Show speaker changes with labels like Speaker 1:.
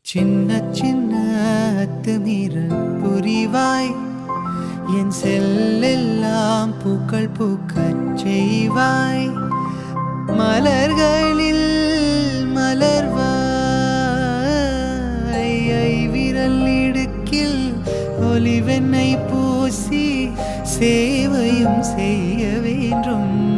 Speaker 1: சின்ன சின்ன அத்துமீறல் புரிவாய், என் செல்லெல்லாம் பூக்கள் பூக்கச் செய்வாய், மலர்களில் மலர்வாய், விரல் இடுக்கில் ஒலிவெண்ணை பூசி சேவையும் செய்ய வேண்டும்.